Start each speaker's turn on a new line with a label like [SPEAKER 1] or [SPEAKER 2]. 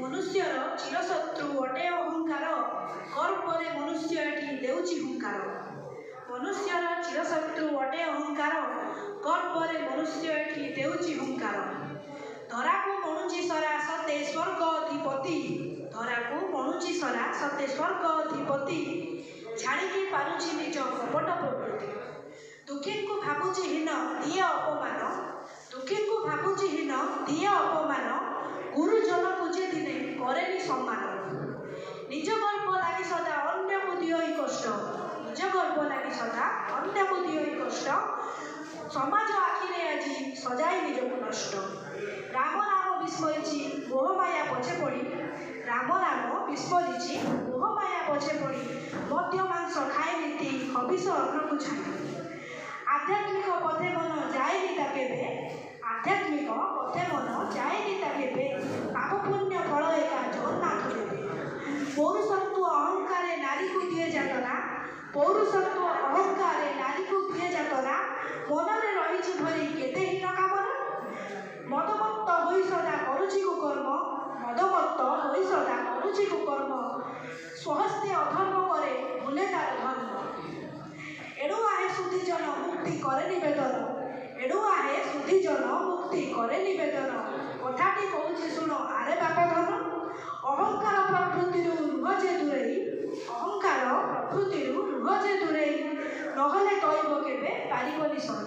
[SPEAKER 1] ମନୁଷ୍ୟର ଚିରଶତ୍ରୁ ଅଟେ ଅହଙ୍କାର, ଗର୍ବରେ ମନୁଷ୍ୟ ଏଠି ଦେଉଛି ହୁଙ୍କାର। ମନୁଷ୍ୟର ଚିରଶତ୍ରୁ ଅଟେ ଅହଙ୍କାର, ଗର୍ବରେ ମନୁଷ୍ୟ ଏଠି ଦେଉଛି ହୁଙ୍କାର। ଧରାକୁ ମଣୁଛି ସରା ସତେ ସ୍ୱର୍ଗ ଅଧିପତି, ଧରାକୁ ମଣୁଛି ସରା ସତେ ସ୍ୱର୍ଗ ଅଧିପତି, ଛାଡ଼ିକି ପାରୁଛି ନିଜ କପଟ ପ୍ରକୃତି। ଦୁଃଖୀଙ୍କୁ ଭାବୁଛି ହୀନ ଦିଏ ଅପମାନ, ଦୁଃଖୀଙ୍କୁ ଭାବୁଛି ହୀନ ଦିଏ ଅପମାନ, ଗୁରୁଜନକୁ ଯେ ଦିନେ କରେନି ସମ୍ମାନ। ନିଜ ଗର୍ବ ଲାଗି ସଦା ଅନ୍ୟକୁ ଦିଅଇ କଷ୍ଟ, ନିଜ ଗର୍ବ ଲାଗି ସଦା ଅନ୍ୟକୁ ଦିଅଇ କଷ୍ଟ, ସମାଜ ଆଖିରେ ଆଜି ସଜାଇ ନିଜକୁ ନଷ୍ଟ। ରାମ ନାମ ବିସ୍ମରିଛି ମୋହମାୟା ପଛେ ପଡ଼ି, ରାମ ନାମ ବିସ୍ମରିଛି ମୋହମାୟା ପଛେ ପଡ଼ି, ମଦ୍ୟ ମାଂସ ଖାଏ ନୀତି ହବିଷ ଅଗ୍ରକୁ ଛାଡ଼ି। ଆଧ୍ୟାତ୍ମିକ ପଥେ ମନ ଯାଏନି ତା କେବେ, ଆଧ୍ୟାତ୍ମିକ ପଥେ ମନ ଯାଏନି ତା କେବେ, ପାପ ପୁଣ୍ୟ ଫଳ ଏକା ଜଗନ୍ନାଥ ଦେବେ। ପୌରୁଷତ୍ୱ ଅହଙ୍କାରେ ନାରୀକୁ ଦିଏ ଯାତନା, ପୌରୁଷତ୍ୱ ଅହଙ୍କାରେ ନାରୀକୁ ଦିଏ ଯାତନା, ମନରେ ରହିଛି ଭରି କେତେ ହୀନ କାମନା। ମଦମତ୍ତ ହୋଇ ସଦା କରୁଛି କୁକର୍ମ, ମଦମତ୍ତ ହୋଇ ସଦା କରୁଛି କୁକର୍ମ, ସ୍ୱହସ୍ତେ ଅଧର୍ମ କରେ ଭୁଲେ ତାର ଧର୍ମ। ଏଣୁ ଆହେ ସୁଧୀଜନ ମୁକ୍ତି କରେ ନିବେଦନ, ଏଣୁ ଆହେ ସୁଧୀଜନ ମୁକ୍ତି କରେ ନିବେଦନ। କଥାଟି କହୁଛି ଶୁଣ ଆରେ ବାପ ଧନ, ଅହଙ୍କାର ପ୍ରକୃତିରୁ ରୁହ ଯେ ଦୂରେଇ, ଅହଙ୍କାର ପ୍ରକୃତିରୁ ରୁହ ଯେ ଦୂରେଇ, ନହେଲେ କହିବ କେବେ ପାରିବନି ସହି।